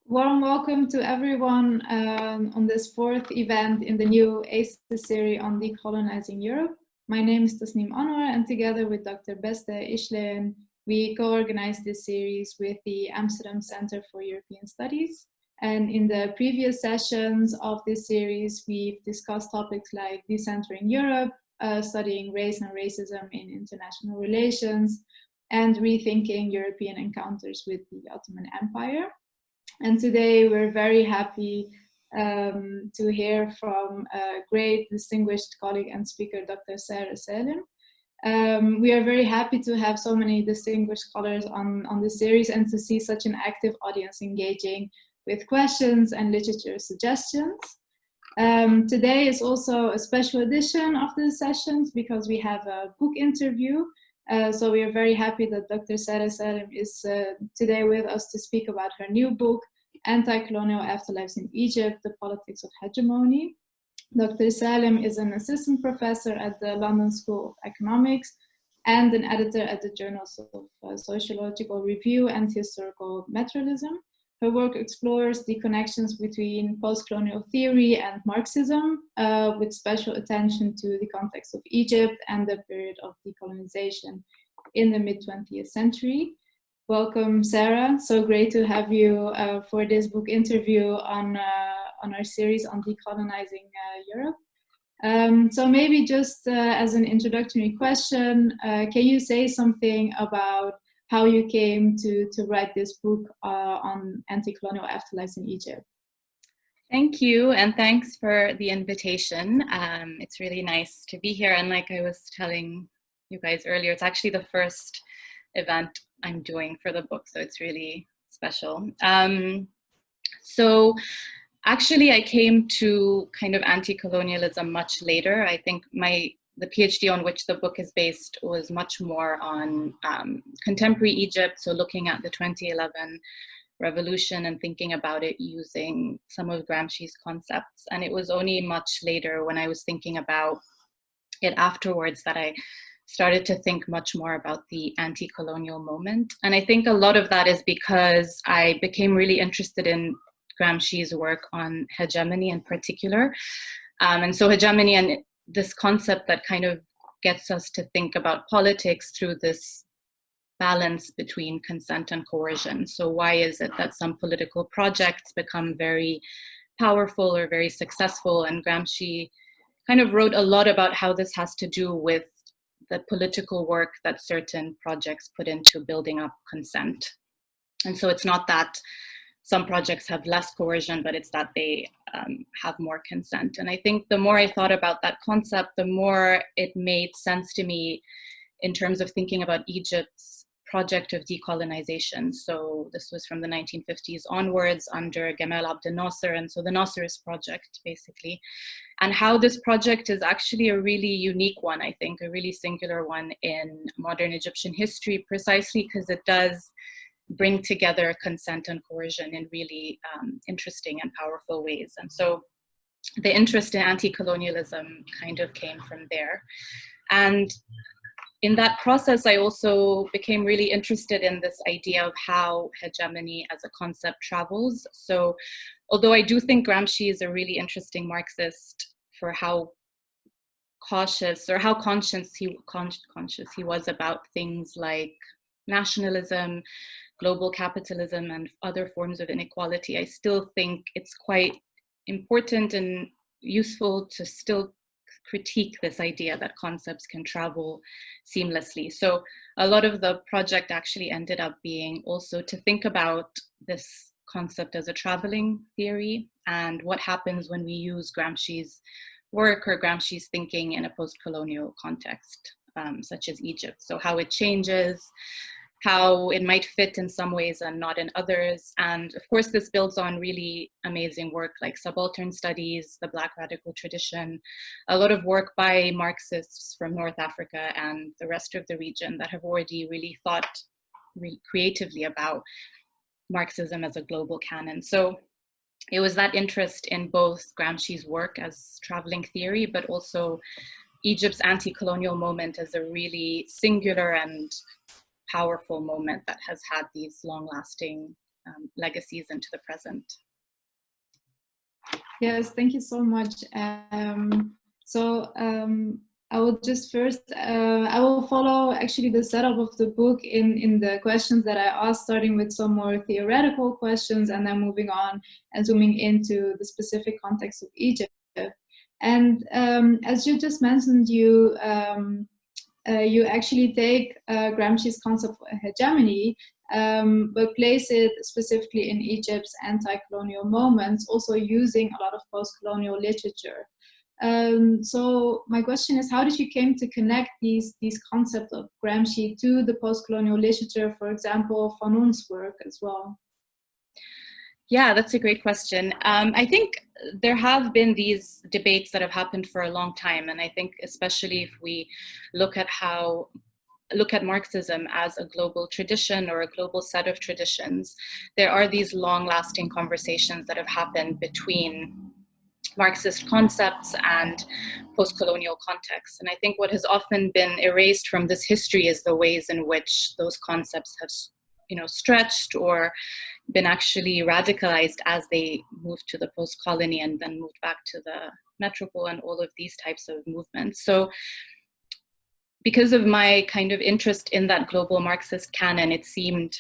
Warm welcome to everyone on this fourth event in the new ACES series on Decolonising Europe. My name is Tasnim Anwar, and together with Dr. Beste Ishlein, we co-organized this series with the Amsterdam Center for European Studies. And in the previous sessions of this series, we've discussed topics like decentering Europe, studying race and racism in international relations, and rethinking European encounters with the Ottoman Empire. And today we're very happy to hear from a great distinguished colleague and speaker, Dr. Sara Salem. We are very happy to have so many distinguished scholars on this series and to see such an active audience engaging with questions and literature suggestions. Today is also a special edition of the sessions because we have a book interview. So we are very happy that Dr. Sara Salem is today with us to speak about her new book, Anticolonial Afterlives in Egypt, The Politics of Hegemony. Dr. Salem is an assistant professor at the London School of Economics and an editor at the Journals of Sociological Review and Historical Materialism. Her work explores the connections between postcolonial theory and Marxism, with special attention to the context of Egypt and the period of decolonization in the mid-20th century. Welcome, Sarah. So great to have you for this book interview on our series on decolonizing Europe. So maybe just as an introductory question, can you say something about how you came to write this book on anti-colonial afterlives in Egypt? Thank you, and thanks for the invitation. It's really nice to be here, and like I was telling you guys earlier, it's actually the first event I'm doing for the book, so it's really special. So actually I came to kind of anti-colonialism much later. I think the PhD on which the book is based was much more on contemporary Egypt, so looking at the 2011 revolution and thinking about it using some of Gramsci's concepts. And it was only much later when I was thinking about it afterwards that I started to think much more about the anti-colonial moment. And I think a lot of that is because I became really interested in Gramsci's work on hegemony in particular. And so hegemony and this concept that kind of gets us to think about politics through this balance between consent and coercion. So why is it that some political projects become very powerful or very successful? And Gramsci kind of wrote a lot about how this has to do with the political work that certain projects put into building up consent. And so it's not that some projects have less coercion, but it's that they have more consent. And I think the more I thought about that concept, the more it made sense to me in terms of thinking about Egypt's project of decolonization. So this was from the 1950s onwards under Gamal Abdel Nasser, and so the Nassers project, basically. And how this project is actually a really unique one, I think, a really singular one in modern Egyptian history, precisely because it does bring together consent and coercion in really interesting and powerful ways. And so the interest in anti-colonialism kind of came from there. And in that process, I also became really interested in this idea of how hegemony as a concept travels. So although I do think Gramsci is a really interesting Marxist for how cautious or how conscious he was about things like nationalism, global capitalism, and other forms of inequality, I still think it's quite important and useful to still critique this idea that concepts can travel seamlessly. So a lot of the project actually ended up being also to think about this concept as a traveling theory and what happens when we use Gramsci's work or Gramsci's thinking in a post-colonial context, such as Egypt. So how it changes, how it might fit in some ways and not in others. And of course, this builds on really amazing work like subaltern studies, the Black radical tradition, a lot of work by Marxists from North Africa and the rest of the region that have already really thought creatively about Marxism as a global canon. So it was that interest in both Gramsci's work as traveling theory, but also Egypt's anti-colonial moment as a really singular and powerful moment that has had these long-lasting legacies into the present. Yes, thank you so much. I will just first, I will follow actually the setup of the book in the questions that I asked, starting with some more theoretical questions and then moving on and zooming into the specific context of Egypt. And as you just mentioned, you actually take Gramsci's concept of hegemony, but place it specifically in Egypt's anti-colonial moments, also using a lot of post-colonial literature. So my question is, how did you came to connect these concepts of Gramsci to the post-colonial literature, for example, Fanon's work as well? Yeah, that's a great question. I think there have been these debates that have happened for a long time, and I think especially if we look at Marxism as a global tradition or a global set of traditions, there are these long-lasting conversations that have happened between Marxist concepts and post-colonial contexts. And I think what has often been erased from this history is the ways in which those concepts have, stretched or been actually radicalized as they moved to the post-colony and then moved back to the metropole and all of these types of movements. So because of my kind of interest in that global Marxist canon, it seemed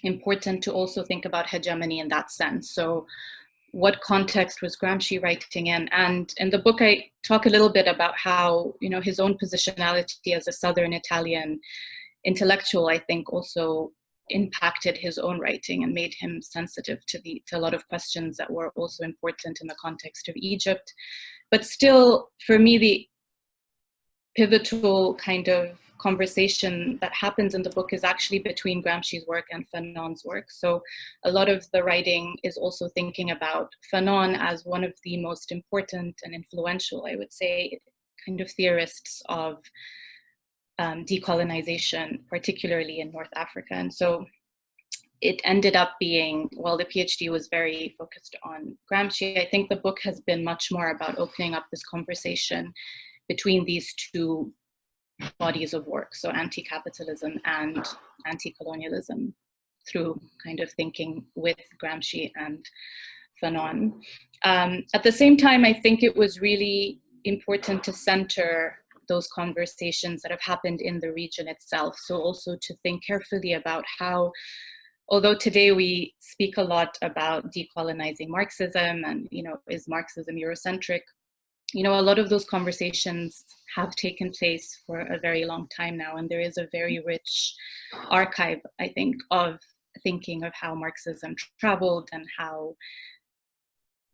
important to also think about hegemony in that sense. So what context was Gramsci writing in? And in the book, I talk a little bit about how, his own positionality as a Southern Italian intellectual, I think, also impacted his own writing and made him sensitive to a lot of questions that were also important in the context of Egypt. But still, for me, the pivotal kind of conversation that happens in the book is actually between Gramsci's work and Fanon's work. So a lot of the writing is also thinking about Fanon as one of the most important and influential, I would say, kind of theorists of decolonization, particularly in North Africa. And so it ended up being, while the PhD was very focused on Gramsci, I think the book has been much more about opening up this conversation between these two bodies of work, so anti-capitalism and anti-colonialism, through kind of thinking with Gramsci and Fanon. At the same time, I think it was really important to center those conversations that have happened in the region itself. So also to think carefully about how, although today we speak a lot about decolonizing Marxism and, is Marxism Eurocentric, a lot of those conversations have taken place for a very long time now. And there is a very rich archive, I think, of thinking of how Marxism traveled and how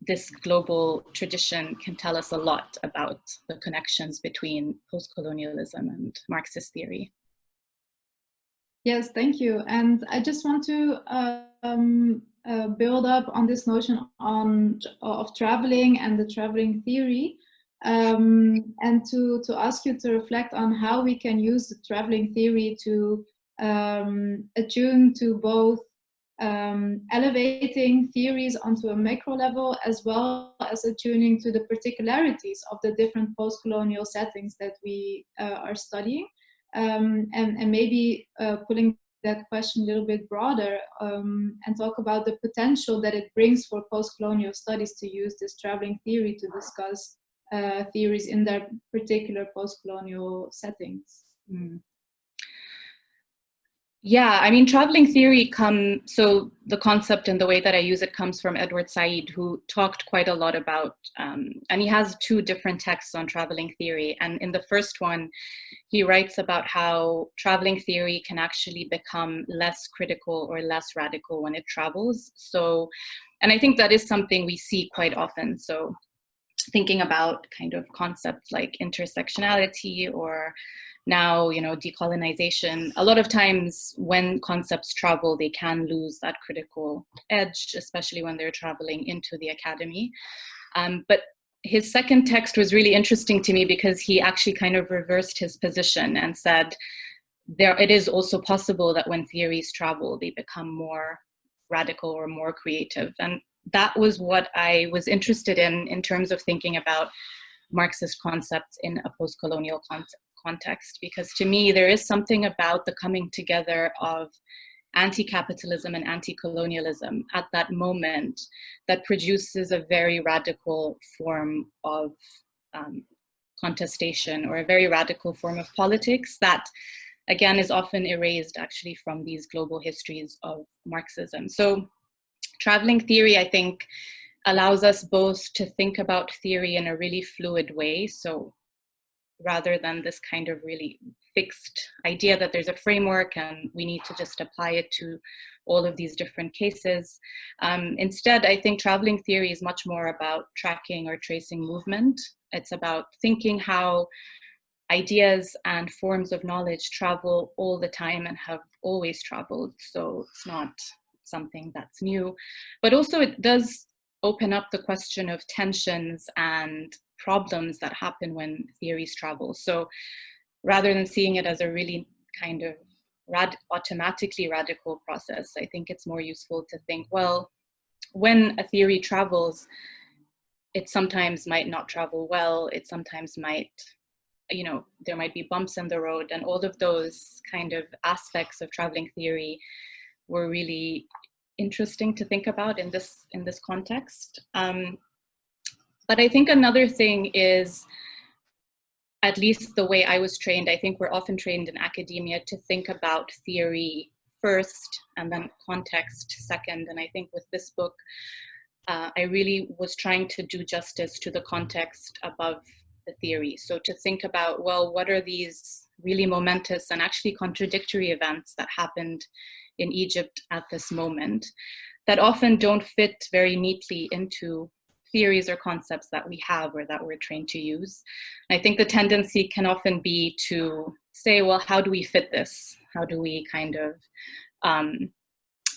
this global tradition can tell us a lot about the connections between post-colonialism and Marxist theory. Yes, thank you. And I just want to build up on this notion of traveling and the traveling theory, and to ask you to reflect on how we can use the traveling theory to attune to both elevating theories onto a macro level, as well as attuning to the particularities of the different post-colonial settings that we are studying, and maybe pulling that question a little bit broader, and talk about the potential that it brings for post-colonial studies to use this traveling theory to discuss theories in their particular post-colonial settings. Mm. Yeah, I mean, traveling theory so the concept and the way that I use it comes from Edward Said, who talked quite a lot about, and he has two different texts on traveling theory. And in the first one, he writes about how traveling theory can actually become less critical or less radical when it travels. So, and I think that is something we see quite often. So thinking about kind of concepts like intersectionality or now, decolonization, a lot of times when concepts travel, they can lose that critical edge, especially when they're traveling into the academy. But his second text was really interesting to me because he actually kind of reversed his position and said, it is also possible that when theories travel, they become more radical or more creative. And that was what I was interested in terms of thinking about Marxist concepts in a post-colonial context, because to me, there is something about the coming together of anti-capitalism and anti-colonialism at that moment that produces a very radical form of contestation, or a very radical form of politics that, again, is often erased actually from these global histories of Marxism. So traveling theory, I think, allows us both to think about theory in a really fluid way. So rather than this kind of really fixed idea that there's a framework and we need to just apply it to all of these different cases. Instead, I think traveling theory is much more about tracking or tracing movement. It's about thinking how ideas and forms of knowledge travel all the time and have always traveled. So it's not something that's new, but also it does open up the question of tensions and problems that happen when theories travel. So rather than seeing it as a really kind of automatically radical process, I think it's more useful to think, well, when a theory travels, it sometimes might not travel well, it sometimes might, you know, there might be bumps in the road, and all of those kind of aspects of traveling theory were really interesting to think about in this context. But I think another thing is, at least the way I was trained, I think we're often trained in academia to think about theory first and then context second. And I think with this book, I really was trying to do justice to the context above the theory. So to think about, well, what are these really momentous and actually contradictory events that happened in Egypt at this moment that often don't fit very neatly into theories or concepts that we have or that we're trained to use. And I think the tendency can often be to say, well, how do we fit this? How do we kind of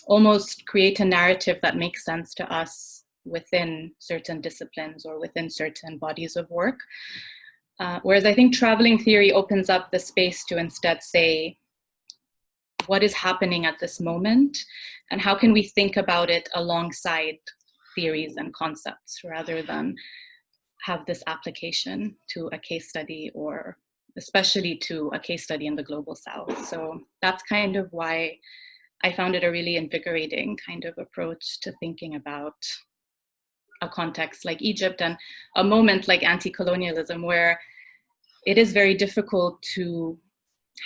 almost create a narrative that makes sense to us within certain disciplines or within certain bodies of work? Whereas I think traveling theory opens up the space to instead say, what is happening at this moment, and how can we think about it alongside theories and concepts rather than have this application to a case study, or especially to a case study in the global south. So that's kind of why I found it a really invigorating kind of approach to thinking about a context like Egypt and a moment like anti-colonialism, where it is very difficult to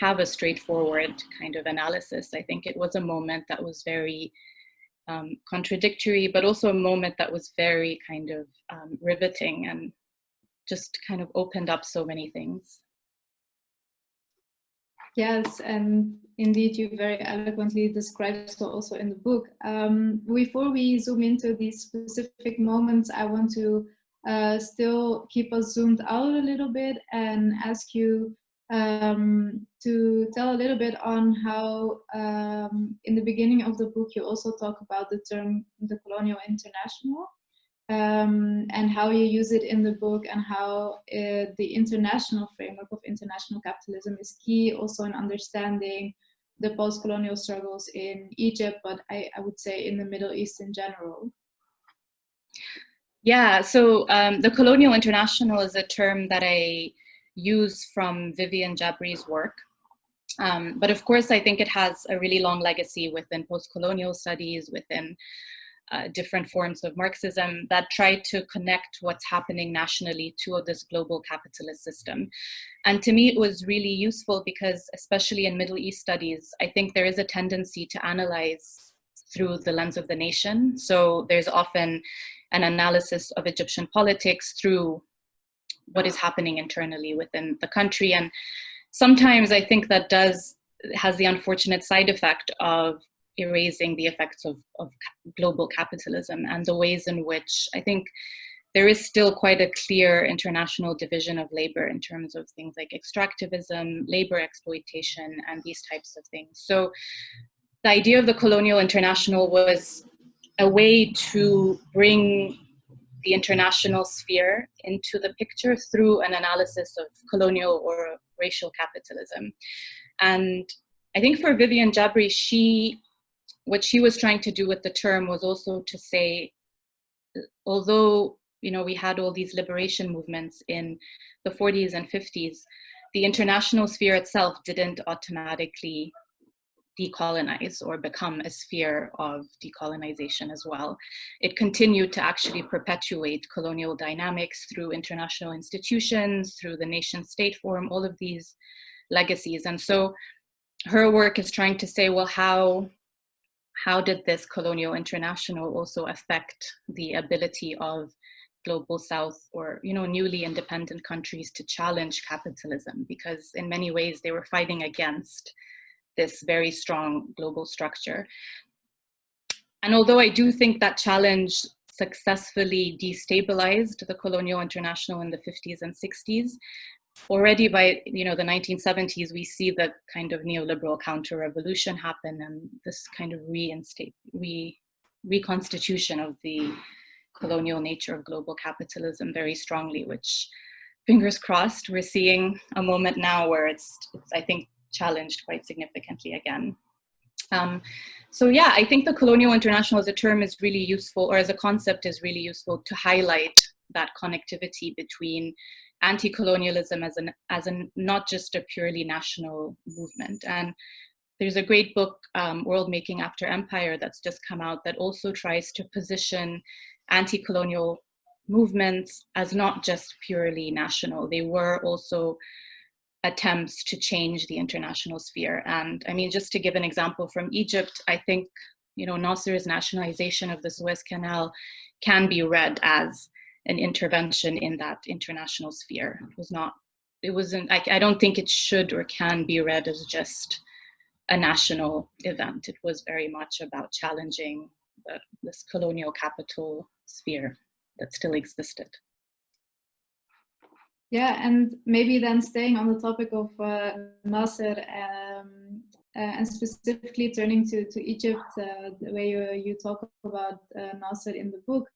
have a straightforward kind of analysis. I think it was a moment that was very contradictory, but also a moment that was very kind of riveting and just kind of opened up so many things. Yes, and indeed you very eloquently described so also in the book. Before we zoom into these specific moments, I want to still keep us zoomed out a little bit and ask you to tell a little bit on how in the beginning of the book you also talk about the term the Colonial International, and how you use it in the book, and how the international framework of international capitalism is key also in understanding the post-colonial struggles in Egypt, but I would say in the Middle East in general. Yeah, so the Colonial International is a term that I use from Vivian Jabri's work. But of course, I think it has a really long legacy within post-colonial studies, within different forms of Marxism that try to connect what's happening nationally to this global capitalist system. And to me, it was really useful because, especially in Middle East studies, I think there is a tendency to analyze through the lens of the nation. So there's often an analysis of Egyptian politics through what is happening internally within the country. And sometimes I think that has the unfortunate side effect of erasing the effects of global capitalism and the ways in which I think there is still quite a clear international division of labor in terms of things like extractivism, labor exploitation, and these types of things. So the idea of the Colonial International was a way to bring the international sphere into the picture through an analysis of colonial or racial capitalism. And I think for Vivian Jabri, what she was trying to do with the term was also to say, although we had all these liberation movements in the 40s and 50s, the international sphere itself didn't automatically decolonize or become a sphere of decolonization as well. It continued to actually perpetuate colonial dynamics through international institutions, through the nation state form, all of these legacies. And so her work is trying to say, well, how did this colonial international also affect the ability of global south or newly independent countries to challenge capitalism? Because in many ways they were fighting against this very strong global structure. And although I do think that challenge successfully destabilized the colonial international in the 50s and 60s, already by the 1970s, we see the kind of neoliberal counter-revolution happen and this kind of reconstitution of the colonial nature of global capitalism very strongly, which, fingers crossed, we're seeing a moment now where it's I think, challenged quite significantly again. So yeah, I think the colonial international as a term is really useful, or as a concept is really useful to highlight that connectivity between anti-colonialism as not just a purely national movement. And there's a great book, World Making After Empire, that's just come out that also tries to position anti-colonial movements as not just purely national. They were also attempts to change the international sphere. And I mean, just to give an example from Egypt, I think, Nassers' nationalization of the Suez Canal can be read as an intervention in that international sphere. I don't think it should or can be read as just a national event. It was very much about challenging this colonial capital sphere that still existed. Yeah, and maybe then staying on the topic of Nasser and specifically turning to Egypt, the way you talk about Nasser in the book,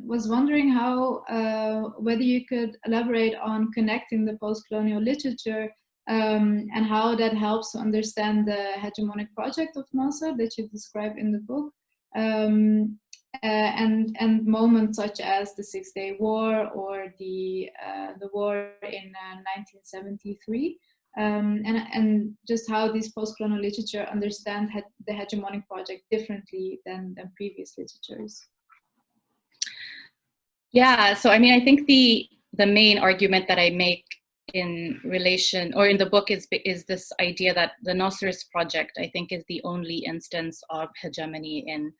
was wondering how, whether you could elaborate on connecting the post-colonial literature and how that helps to understand the hegemonic project of Nasser that you describe in the book. And moments such as the 6-Day War or the war in 1973, and just how these post-colonial literature understand the hegemonic project differently than previous literatures. Yeah, so I mean, I think the main argument that I make in relation, or in the book, is this idea that the Nassers project, I think, is the only instance of hegemony in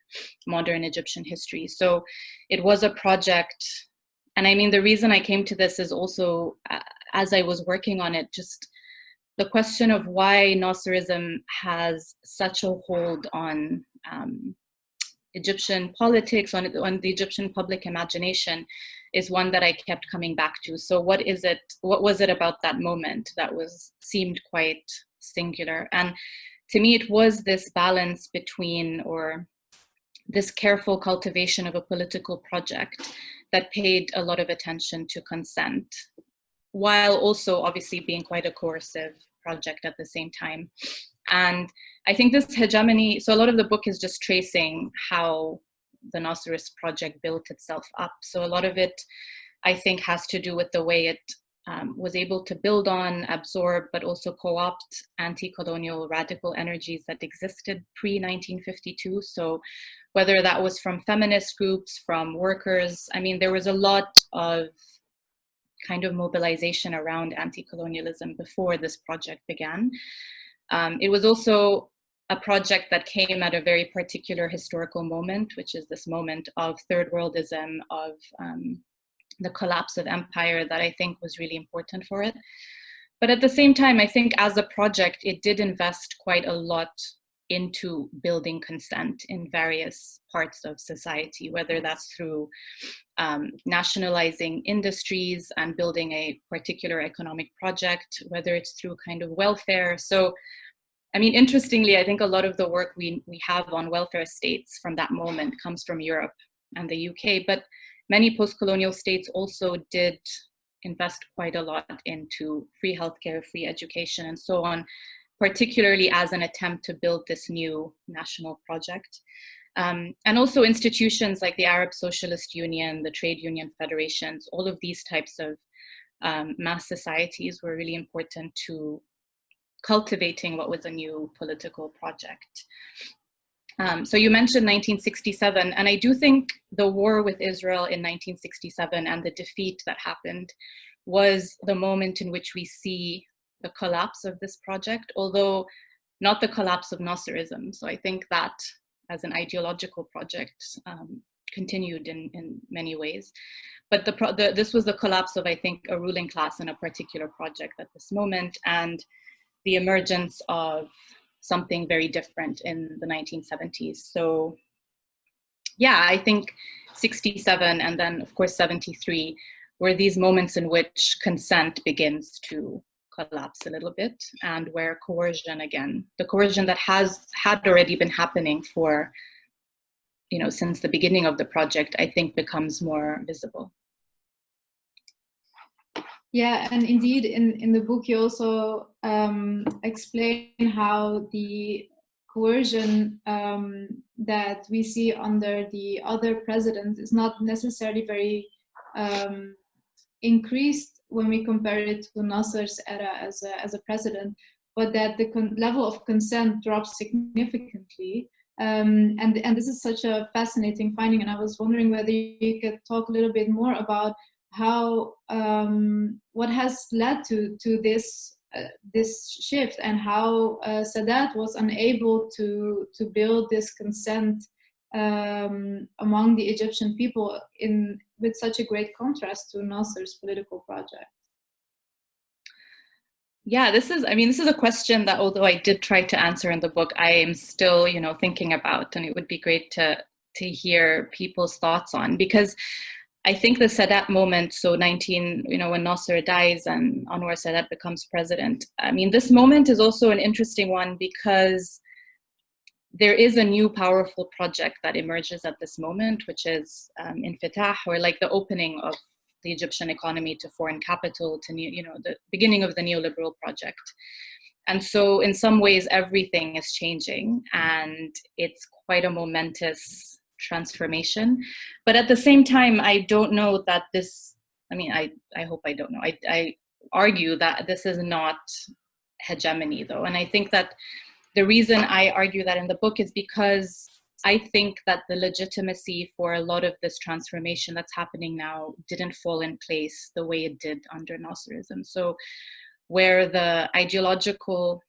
modern Egyptian history. So it was a project, and I mean, the reason I came to this is also, as I was working on it, just the question of why Nasserism has such a hold on Egyptian politics, on the Egyptian public imagination, is one that I kept coming back to. So what was it about that moment that seemed quite singular? And to me, it was this balance between, or this careful cultivation of a political project that paid a lot of attention to consent, while also obviously being quite a coercive project at the same time. And I think this hegemony, so a lot of the book is just tracing how the Nasserist project built itself up. So a lot of it, I think, has to do with the way it was able to build on, absorb, but also co-opt anti-colonial radical energies that existed pre-1952. So whether that was from feminist groups, from workers, I mean, there was a lot of kind of mobilization around anti-colonialism before this project began. It was also a project that came at a very particular historical moment, which is this moment of third worldism, of the collapse of empire, that I think was really important for it. But at the same time, I think as a project, it did invest quite a lot into building consent in various parts of society, whether that's through nationalizing industries and building a particular economic project, whether it's through kind of welfare. So, I mean, interestingly, I think a lot of the work we have on welfare states from that moment comes from Europe and the UK, but many post-colonial states also did invest quite a lot into free healthcare, free education, and so on, particularly as an attempt to build this new national project. And also institutions like the Arab Socialist Union, the trade union federations, all of these types of mass societies were really important to cultivating what was a new political project. So you mentioned 1967, and I do think the war with Israel in 1967 and the defeat that happened was the moment in which we see the collapse of this project, although not the collapse of Nasserism. So I think that as an ideological project continued in many ways. But this was the collapse of, I think, a ruling class in a particular project at this moment, and the emergence of something very different in the 1970s. So yeah, I think 67 and then of course 73 were these moments in which consent begins to collapse a little bit, and where coercion, again, the coercion that had already been happening for, since the beginning of the project, I think becomes more visible. Yeah, and indeed, in the book, you also explain how the coercion that we see under the other presidents is not necessarily very increased when we compare it to Nasser's era as a president, but that the level of consent drops significantly. And this is such a fascinating finding, and I was wondering whether you could talk a little bit more about how what has led to this shift, and how Sadat was unable to build this consent among the Egyptian people with such a great contrast to Nasser's political project. Yeah, this is a question that, although I did try to answer in the book, I am still, thinking about, and it would be great to hear people's thoughts on, because I think the Sadat moment, so when Nasser dies and Anwar Sadat becomes president, this moment is also an interesting one, because there is a new powerful project that emerges at this moment, which is Infitah, or like the opening of the Egyptian economy to foreign capital, to the beginning of the neoliberal project. And so in some ways, everything is changing, and it's quite a momentous transformation. But at the same time, I don't know that this, I hope I don't know. I argue that this is not hegemony, though. And I think that the reason I argue that in the book is because I think that the legitimacy for a lot of this transformation that's happening now didn't fall in place the way it did under Nasserism. So where the ideological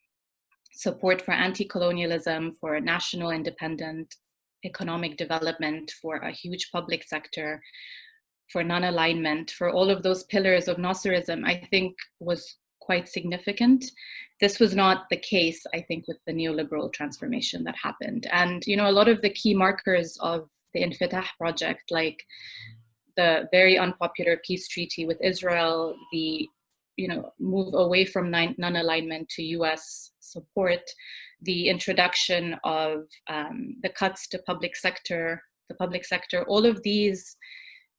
support for anti-colonialism, for national independent economic development, for a huge public sector, for non-alignment, for all of those pillars of Nasserism, I think was quite significant. This was not the case, I think, with the neoliberal transformation that happened. And, a lot of the key markers of the Infitah project, like the very unpopular peace treaty with Israel, the move away from non-alignment to US support, the introduction of the cuts to the public sector, all of these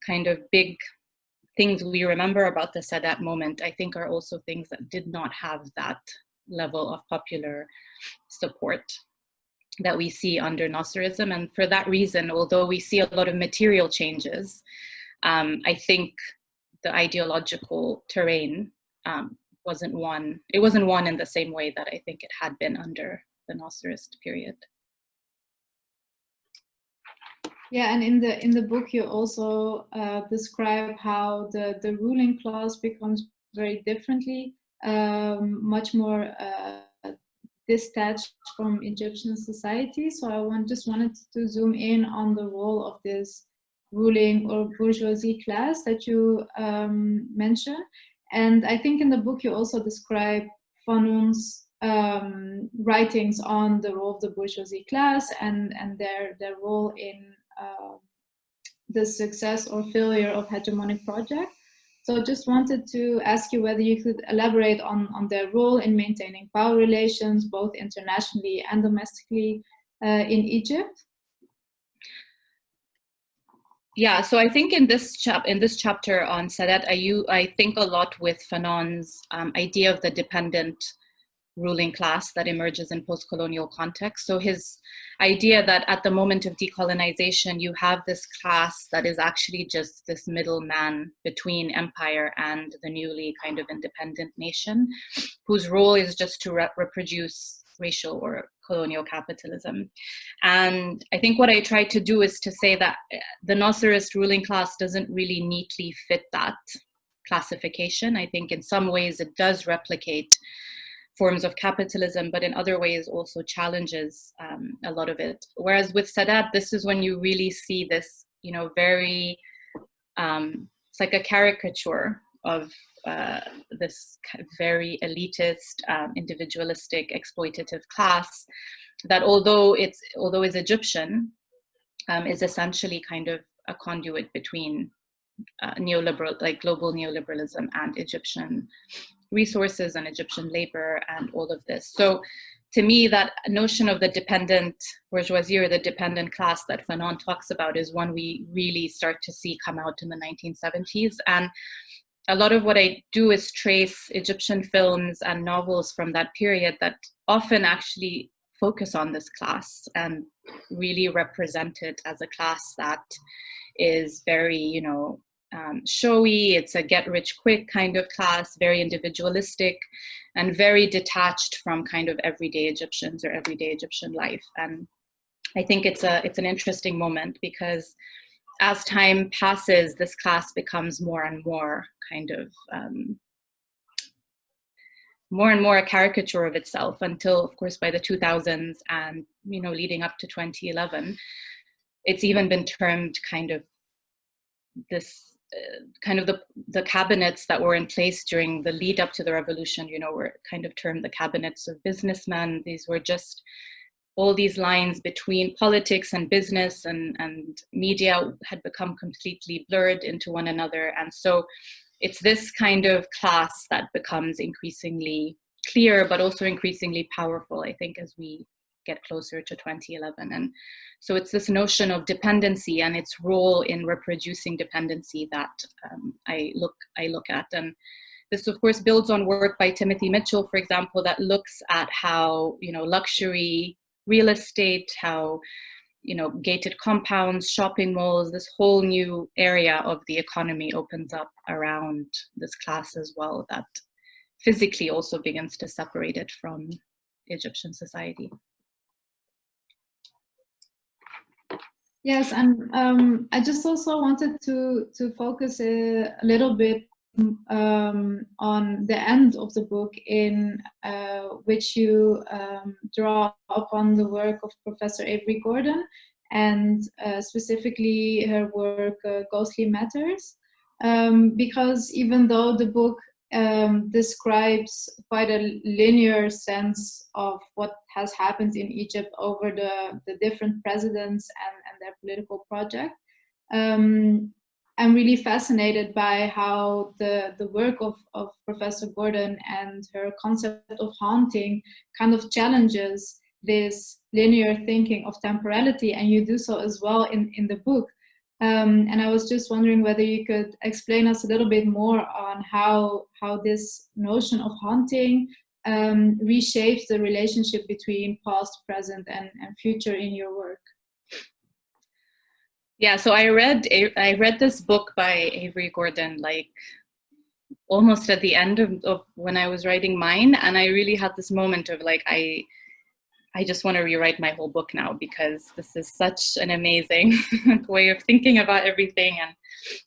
kind of big things we remember about the Sadat moment, I think, are also things that did not have that level of popular support that we see under Nasserism. And for that reason, although we see a lot of material changes, I think the ideological terrain wasn't won in the same way that I think it had been under the Nasserist period. Yeah, and in the book you also describe how the ruling class becomes very differently, much more detached from Egyptian society. So I just wanted to zoom in on the role of this ruling or bourgeoisie class that you mentioned. And I think in the book you also describe Fanon's writings on the role of the bourgeoisie class and their role in the success or failure of Hegemonic Project. So just wanted to ask you whether you could elaborate on their role in maintaining power relations, both internationally and domestically in Egypt. Yeah, so I think in this chapter on Sadat, I think a lot with Fanon's idea of the dependent ruling class that emerges in post-colonial context. So his idea that at the moment of decolonization, you have this class that is actually just this middleman between empire and the newly kind of independent nation, whose role is just to reproduce racial or colonial capitalism. And I think what I try to do is to say that the Nasserist ruling class doesn't really neatly fit that classification. I think in some ways it does replicate forms of capitalism, but in other ways also challenges a lot of it. Whereas with Sadat, this is when you really see this, you know, very, it's like a caricature of this very elitist, individualistic, exploitative class that although is Egyptian, is essentially kind of a conduit between neoliberal, like global neoliberalism and Egyptian resources and Egyptian labor and all of this. So to me, that notion of the dependent bourgeoisie or the dependent class that Fanon talks about is one we really start to see come out in the 1970s. And a lot of what I do is trace Egyptian films and novels from that period that often actually focus on this class and really represent it as a class that is very, you know, showy. It's a get-rich-quick kind of class, very individualistic, and very detached from kind of everyday Egyptians or everyday Egyptian life. And I think it's an interesting moment because as time passes, this class becomes more and more kind of more and more a caricature of itself until, of course, by the 2000s and, you know, leading up to 2011, it's even been termed kind of this kind of the cabinets that were in place during the lead up to the revolution, you know, were kind of termed the cabinets of businessmen. These were just all these lines between politics and business and media had become completely blurred into one another. And so it's this kind of class that becomes increasingly clear, but also increasingly powerful, I think, as we get closer to 2011. And so it's this notion of dependency and its role in reproducing dependency that I look at. And this, of course, builds on work by Timothy Mitchell, for example, that looks at how, you know, luxury real estate, how, you know, gated compounds, shopping malls, this whole new area of the economy opens up around this class as well, that physically also begins to separate it from Egyptian society. Yes, and I just also wanted to focus a little bit on the end of the book, in which you draw upon the work of Professor Avery Gordon, and specifically her work Ghostly Matters, because even though the book describes quite a linear sense of what has happened in Egypt over the different presidents and their political project, I'm really fascinated by how the work of Professor Gordon and her concept of haunting kind of challenges this linear thinking of temporality, and you do so as well in the book. And I was just wondering whether you could explain us a little bit more on how this notion of haunting reshapes the relationship between past, present, and future in your work. Yeah, so I read this book by Avery Gordon like almost at the end of when I was writing mine, and I really had this moment of like, I just want to rewrite my whole book now, because this is such an amazing way of thinking about everything. And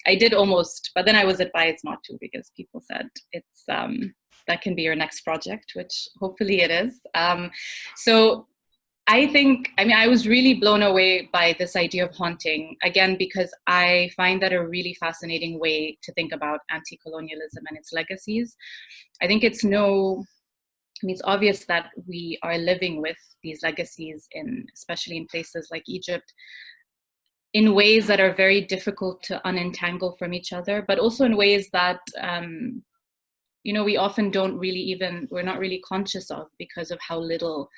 I did almost, but then I was advised not to, because people said it's that can be your next project, which hopefully it is. So I was really blown away by this idea of haunting, again, because I find that a really fascinating way to think about anti-colonialism and its legacies. I think it's obvious that we are living with these legacies, especially in places like Egypt, in ways that are very difficult to unentangle from each other, but also in ways that we often we're not really conscious of, because of how little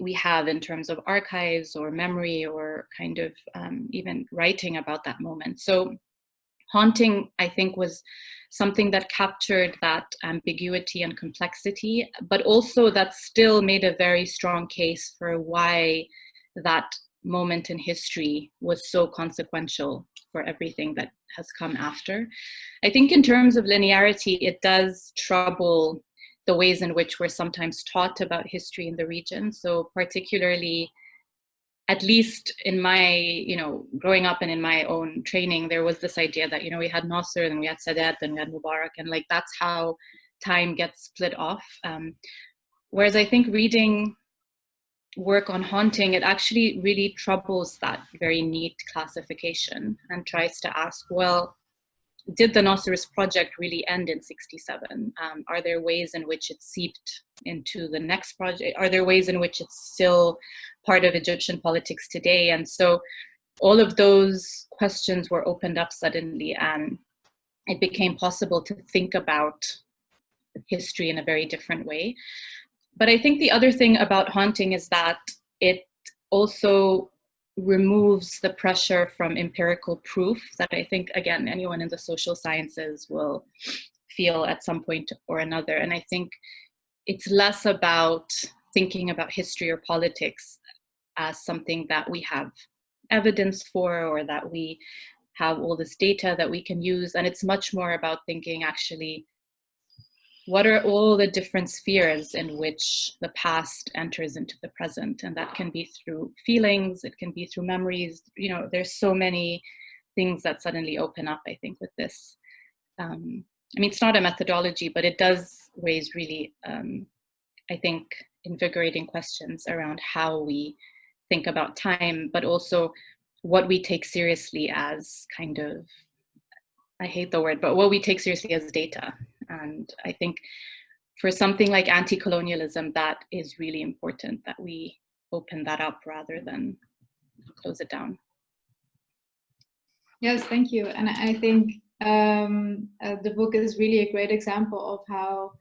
we have in terms of archives or memory or kind of even writing about that moment. So haunting, I think, was something that captured that ambiguity and complexity, but also that still made a very strong case for why that moment in history was so consequential for everything that has come after. I think in terms of linearity, it does trouble the ways in which we're sometimes taught about history in the region. So particularly, at least in my, growing up and in my own training, there was this idea that, we had Nasser and we had Sadat and we had Mubarak, and like that's how time gets split off. Whereas I think reading work on haunting, it actually really troubles that very neat classification and tries to ask, well, did the Nassers project really end in 67? Are there ways in which it seeped into the next project? Are there ways in which it's still part of Egyptian politics today? And so all of those questions were opened up suddenly, and it became possible to think about history in a very different way. But I think the other thing about haunting is that it also removes the pressure from empirical proof that I think, again, anyone in the social sciences will feel at some point or another. And I think it's less about thinking about history or politics as something that we have evidence for, or that we have all this data that we can use. And it's much more about thinking, actually, what are all the different spheres in which the past enters into the present? And that can be through feelings, it can be through memories. There's so many things that suddenly open up, I think, with this. It's not a methodology, but it does raise really, I think, invigorating questions around how we think about time, but also what we take seriously as kind of, I hate the word, but what we take seriously as data. And I think for something like anti-colonialism, that is really important, that we open that up rather than close it down. Yes, thank you. And I think the book is really a great example of how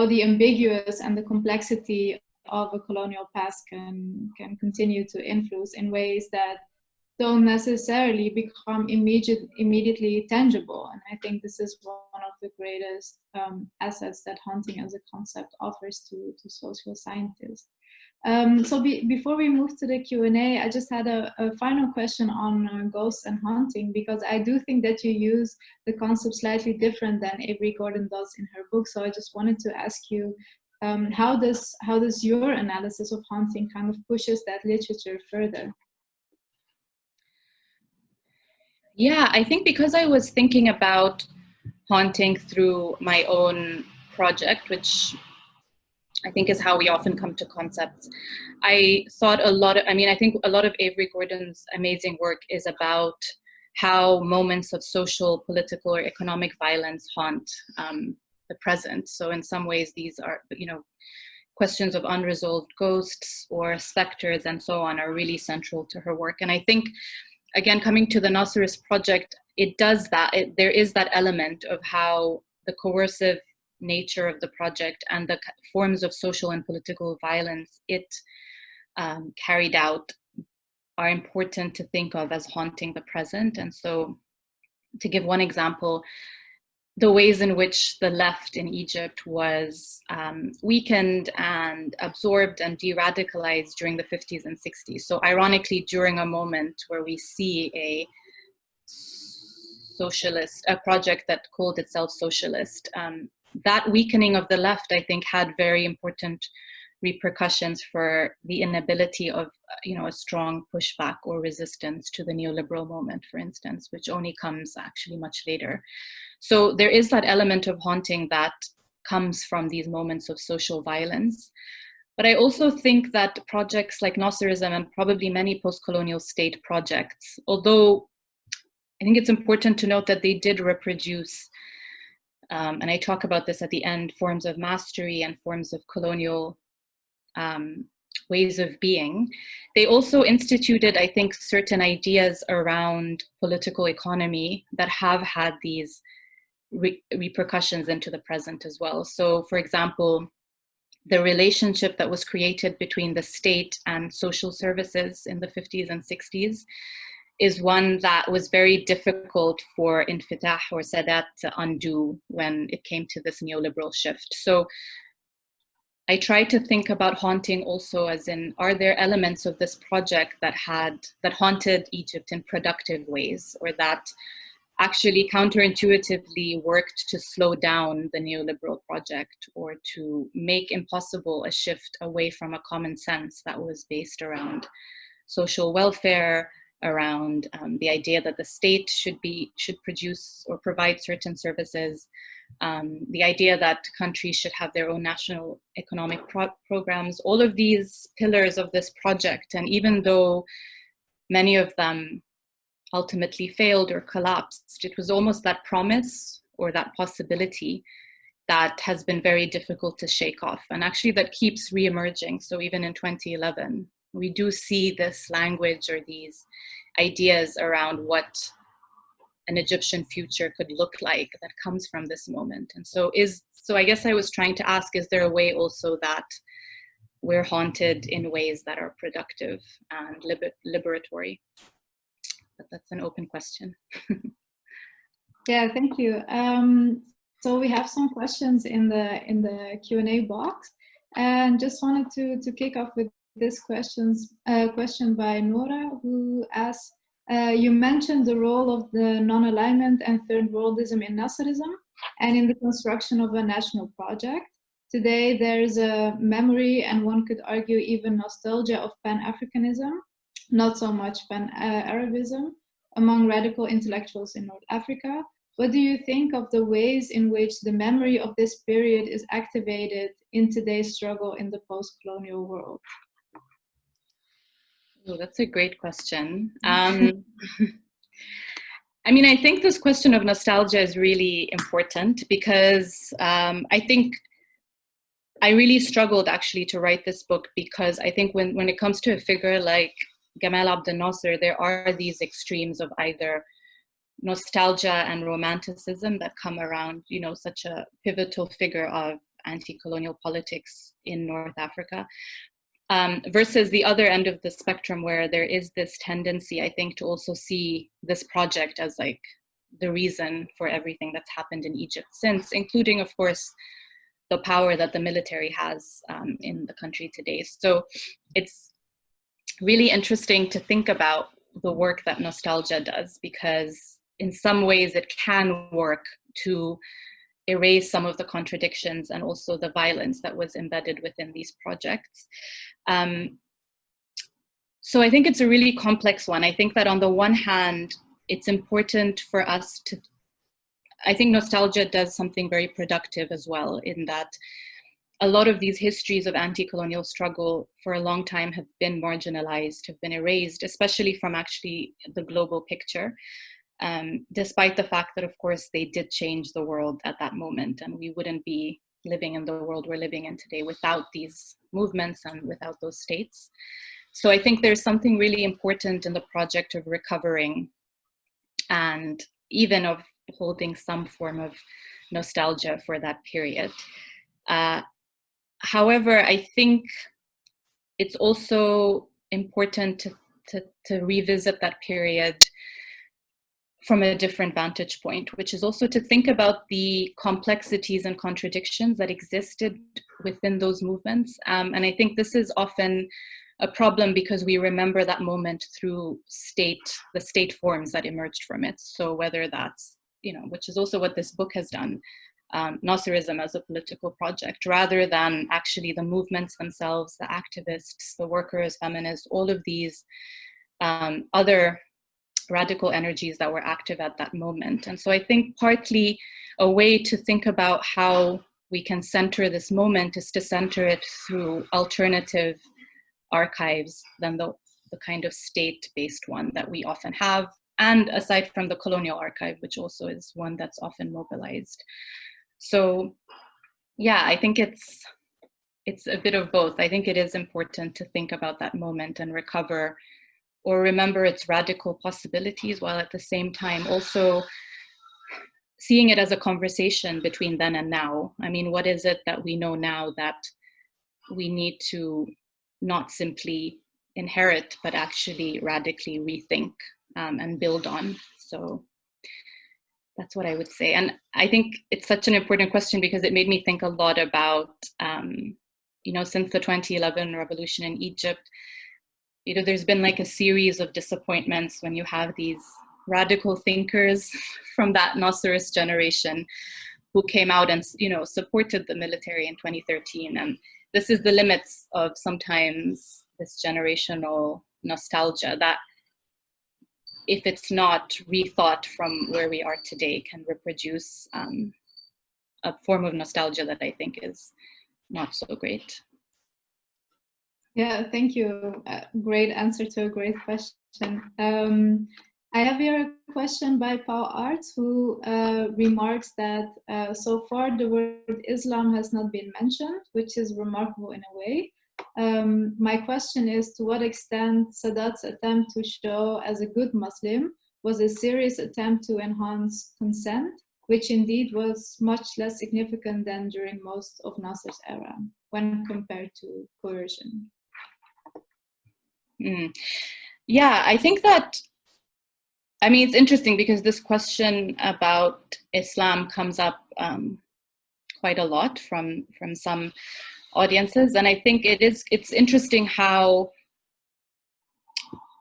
the ambiguous and the complexity of a colonial past can continue to influence in ways that don't necessarily become immediately tangible. And I think this is one of the greatest assets that haunting as a concept offers to social scientists. So before we move to the Q&A, I just had a final question on ghosts and haunting, because I do think that you use the concept slightly different than Avery Gordon does in her book. So I just wanted to ask you, how does your analysis of haunting kind of pushes that literature further? Yeah, I think because I was thinking about haunting through my own project, which I think is how we often come to concepts, I thought I think a lot of Avery Gordon's amazing work is about how moments of social, political, or economic violence haunt the present. So in some ways, these are, questions of unresolved ghosts or specters and so on are really central to her work. And I think, again, coming to the Nassers project, it does that. There is that element of how the coercive nature of the project and the forms of social and political violence it carried out are important to think of as haunting the present. And so, to give one example, the ways in which the left in Egypt was weakened and absorbed and de-radicalized during the 50s and 60s. So ironically, during a moment where we see a project that called itself socialist, that weakening of the left, I think, had very important repercussions for the inability of, a strong pushback or resistance to the neoliberal moment, for instance, which only comes actually much later. So there is that element of haunting that comes from these moments of social violence. But I also think that projects like Nasserism and probably many post-colonial state projects, although I think it's important to note that they did reproduce, and I talk about this at the end, forms of mastery and forms of colonial ways of being. They also instituted, I think, certain ideas around political economy that have had these repercussions into the present as well. So, for example, the relationship that was created between the state and social services in the 50s and 60s is one that was very difficult for Infitah or Sadat to undo when it came to this neoliberal shift. So I try to think about haunting also as in, are there elements of this project that haunted Egypt in productive ways, or that actually counterintuitively worked to slow down the neoliberal project, or to make impossible a shift away from a common sense that was based around social welfare, around the idea that the state should produce or provide certain services, the idea that countries should have their own national economic programs, all of these pillars of this project. And even though many of them ultimately failed or collapsed, it was almost that promise or that possibility that has been very difficult to shake off, and actually that keeps reemerging. So even in 2011, we do see this language or these ideas around what an Egyptian future could look like that comes from this moment. And so I guess I was trying to ask, is there a way also that we're haunted in ways that are productive and liberatory? But that's an open question. Yeah, thank you. So we have some questions in the Q&A box, and just wanted to kick off with this question by Nora, who asks, you mentioned the role of the non-alignment and third worldism in Nasserism and in the construction of a national project. Today, there is a memory, and one could argue even nostalgia, of Pan-Africanism, not so much Pan-Arabism, among radical intellectuals in North Africa. What do you think of the ways in which the memory of this period is activated in today's struggle in the post-colonial world? Oh, that's a great question. I mean, I think this question of nostalgia is really important because I think I really struggled actually to write this book, because I think when it comes to a figure like Gamal Abdel Nasser, there are these extremes of either nostalgia and romanticism that come around, you know, such a pivotal figure of anti-colonial politics in North Africa. Versus the other end of the spectrum, where there is this tendency, I think, to also see this project as like the reason for everything that's happened in Egypt since, including, of course, the power that the military has in the country today. So it's really interesting to think about the work that nostalgia does, because in some ways it can work to erase some of the contradictions and also the violence that was embedded within these projects. So I think it's a really complex one. I think that on the one hand, it's important for us to, I think nostalgia does something very productive as well, in that a lot of these histories of anti-colonial struggle for a long time have been marginalized, have been erased, especially from actually the global picture. Despite the fact that, of course, they did change the world at that moment, and we wouldn't be living in the world we're living in today without these movements and without those states. So I think there's something really important in the project of recovering and even of holding some form of nostalgia for that period. However, I think it's also important to revisit that period from a different vantage point, which is also to think about the complexities and contradictions that existed within those movements. And I think this is often a problem because we remember that moment through the state forms that emerged from it. So whether that's, you know, which is also what this book has done, Nasserism as a political project, rather than actually the movements themselves, the activists, the workers, feminists, all of these other radical energies that were active at that moment. And so I think partly a way to think about how we can center this moment is to center it through alternative archives than the kind of state-based one that we often have, and aside from the colonial archive, which also is one that's often mobilized. So yeah, I think it's a bit of both. I think it is important to think about that moment and recover or remember its radical possibilities, while at the same time also seeing it as a conversation between then and now. I mean, what is it that we know now that we need to not simply inherit, but actually radically rethink and build on. So that's what I would say. And I think it's such an important question because it made me think a lot about, since the 2011 revolution in Egypt, there's been like a series of disappointments when you have these radical thinkers from that Nassers generation who came out and, supported the military in 2013. And this is the limits of sometimes this generational nostalgia that, if it's not rethought from where we are today, can reproduce a form of nostalgia that I think is not so great. Yeah, thank you. Great answer to a great question. I have here a question by Paul Arts, who remarks that so far the word Islam has not been mentioned, which is remarkable in a way. My question is, to what extent Sadat's attempt to show as a good Muslim was a serious attempt to enhance consent, which indeed was much less significant than during most of Nasser's era when compared to coercion? Yeah, I think that, it's interesting because this question about Islam comes up quite a lot from some audiences. And I think it's interesting how,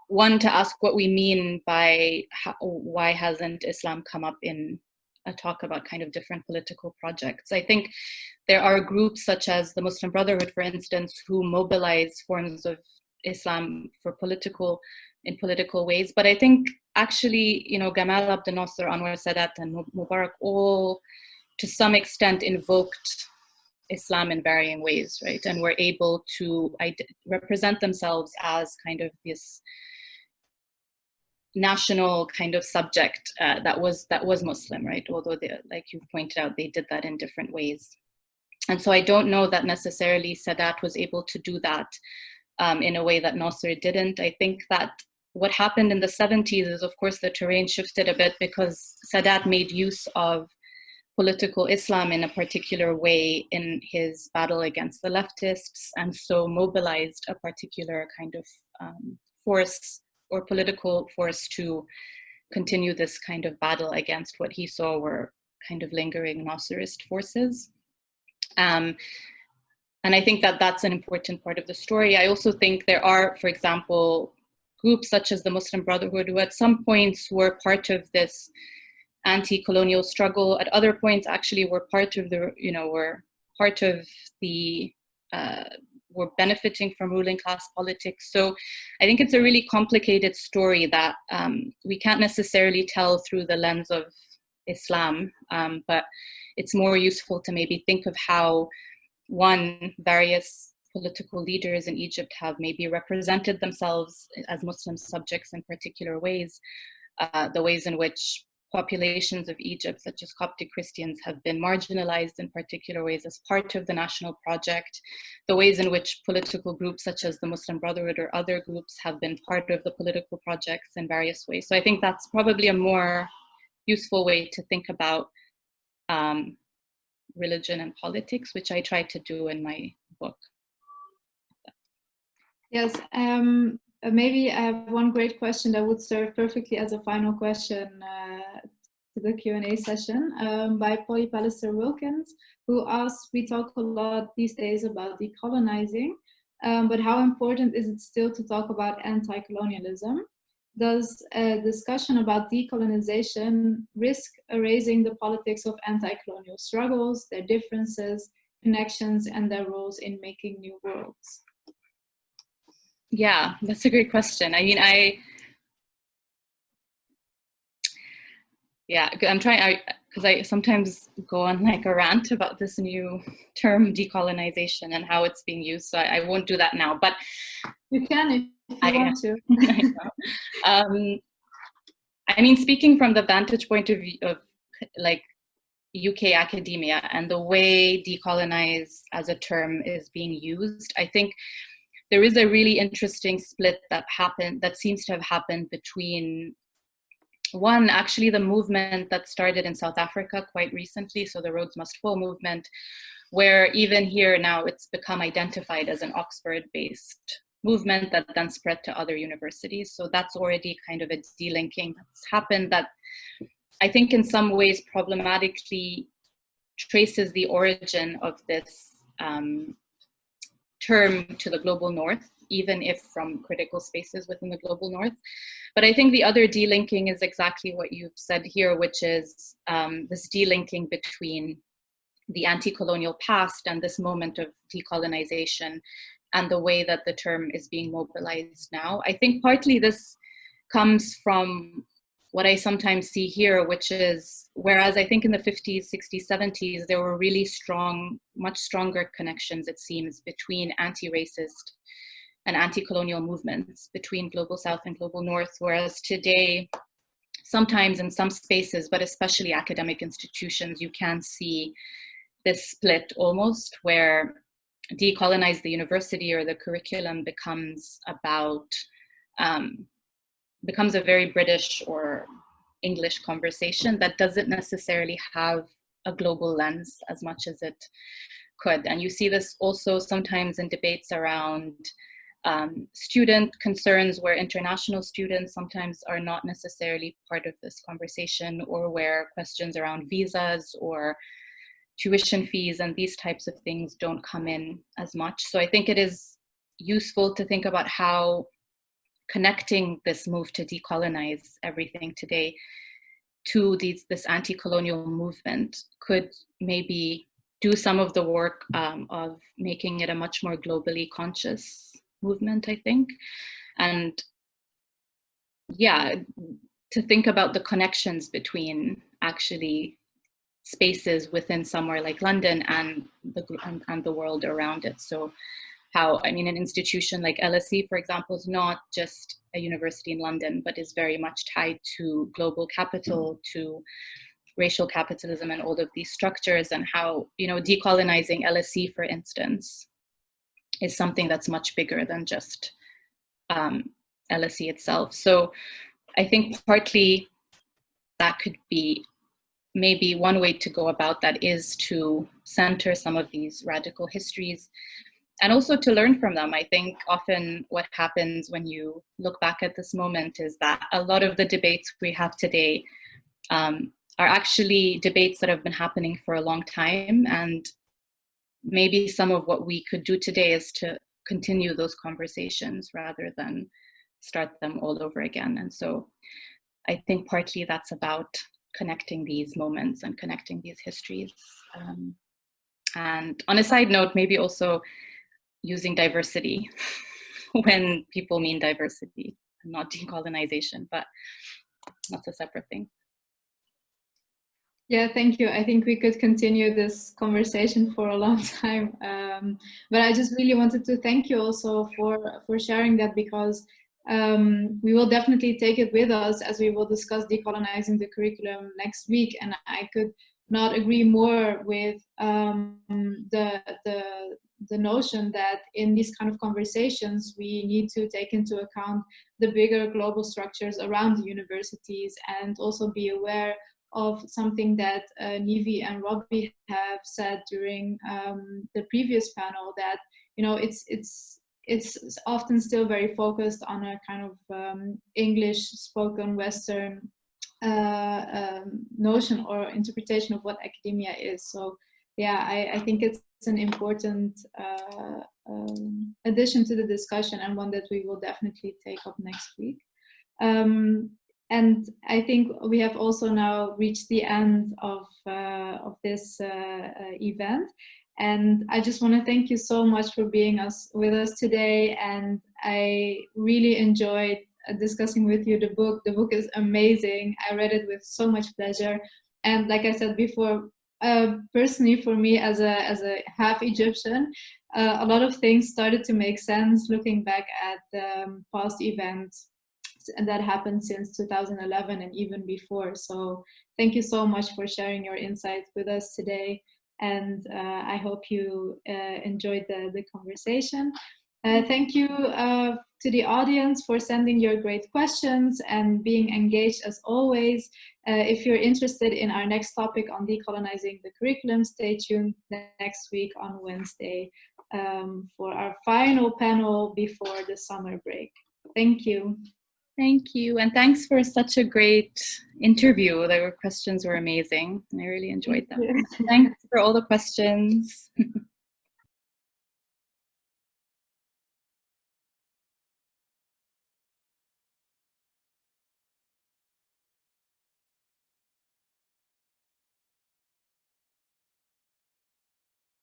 one, to ask what we mean by why hasn't Islam come up in a talk about kind of different political projects. I think there are groups such as the Muslim Brotherhood, for instance, who mobilize forms of Islam in political ways. But I think actually, Gamal Abdel Nasser, Anwar Sadat, and Mubarak all, to some extent, invoked Islam in varying ways, right? And were able to represent themselves as kind of this national kind of subject that was Muslim, right? Although, like you've pointed out, they did that in different ways. And so I don't know that necessarily Sadat was able to do that in a way that Nasser didn't. I think that what happened in the 70s is, of course, the terrain shifted a bit because Sadat made use of political Islam in a particular way in his battle against the leftists, and so mobilized a particular kind of force or political force to continue this kind of battle against what he saw were kind of lingering Nasserist forces. And I think that that's an important part of the story. I also think there are, for example, groups such as the Muslim Brotherhood who at some points were part of this anti-colonial struggle. At other points actually were were benefiting from ruling class politics. So I think it's a really complicated story that we can't necessarily tell through the lens of Islam, but it's more useful to maybe think of how, one, various political leaders in Egypt have maybe represented themselves as Muslim subjects in particular ways, the ways in which populations of Egypt, such as Coptic Christians, have been marginalized in particular ways as part of the national project, the ways in which political groups such as the Muslim Brotherhood or other groups have been part of the political projects in various ways. So I think that's probably a more useful way to think about religion and politics, which I try to do in my book. Yes, maybe I have one great question that would serve perfectly as a final question to the Q&A session by Polly Pallister Wilkins, who asks, we talk a lot these days about decolonizing, but how important is it still to talk about anti-colonialism? Does a discussion about decolonization risk erasing the politics of anti-colonial struggles, their differences, connections, and their roles in making new worlds? Yeah, that's a great question. I mean, I'm trying, because I sometimes go on like a rant about this new term decolonization and how it's being used. So I won't do that now, but you can if you want to. I mean, speaking from the vantage point of view of like UK academia and the way decolonize as a term is being used, I think there is a really interesting split that seems to have happened between, one, actually the movement that started in South Africa quite recently, so the Rhodes Must Fall movement, where even here now it's become identified as an Oxford-based movement that then spread to other universities. So that's already kind of a delinking that's happened that I think in some ways problematically traces the origin of this term to the global north, even if from critical spaces within the global north. But I think the other delinking is exactly what you've said here, which is this delinking between the anti-colonial past and this moment of decolonization and the way that the term is being mobilized now. I think partly this comes from what I sometimes see here, which is, whereas I think in the 50s, 60s, 70s, there were really strong, much stronger connections, it seems, between anti-racist and anti-colonial movements, between global South and global North, whereas today, sometimes in some spaces, but especially academic institutions, you can see this split almost, where decolonize the university or the curriculum becomes about, becomes a very British or English conversation that doesn't necessarily have a global lens as much as it could. And you see this also sometimes in debates around student concerns, where international students sometimes are not necessarily part of this conversation, or where questions around visas or tuition fees and these types of things don't come in as much. So I think it is useful to think about how connecting this move to decolonize everything today to this anti-colonial movement could maybe do some of the work of making it a much more globally conscious movement, I think. And yeah, to think about the connections between actually spaces within somewhere like London and the world around it. So how, I mean, an institution like LSE, for example, is not just a university in London, but is very much tied to global capital, to racial capitalism and all of these structures, and how, you know, decolonizing LSE, for instance, is something that's much bigger than just LSE itself. So I think partly that could be maybe one way to go about that, is to center some of these radical histories and also to learn from them. I think often what happens when you look back at this moment is that a lot of the debates we have today are actually debates that have been happening for a long time. And maybe some of what we could do today is to continue those conversations rather than start them all over again. And so I think partly that's about connecting these moments and connecting these histories. And on a side note, maybe also using diversity when people mean diversity, and not decolonization, but that's a separate thing. Yeah, thank you. I think we could continue this conversation for a long time, but I just really wanted to thank you also for sharing that, because we will definitely take it with us as we will discuss decolonizing the curriculum next week. And I could not agree more with the notion that in these kind of conversations, we need to take into account the bigger global structures around the universities, and also be aware of something that Nivi and Robbie have said during the previous panel, that, you know, it's often still very focused on a kind of English spoken Western notion or interpretation of what academia is. So yeah, I think it's an important addition to the discussion, and one that we will definitely take up next week. And I think we have also now reached the end of this event. And I just want to thank you so much for being with us today. And I really enjoyed discussing with you the book. The book is amazing. I read it with so much pleasure. And like I said before, personally for me as a half Egyptian, a lot of things started to make sense looking back at past events and that happened since 2011 and even before. So thank you so much for sharing your insights with us today. And I hope you enjoyed the conversation. Thank you to the audience for sending your great questions and being engaged as always. If you're interested in our next topic on decolonizing the curriculum, stay tuned next week on Wednesday. for our final panel before the summer break. Thank you. Thank you, and thanks for such a great interview. The questions were amazing, and I really enjoyed them. Thanks for all the questions.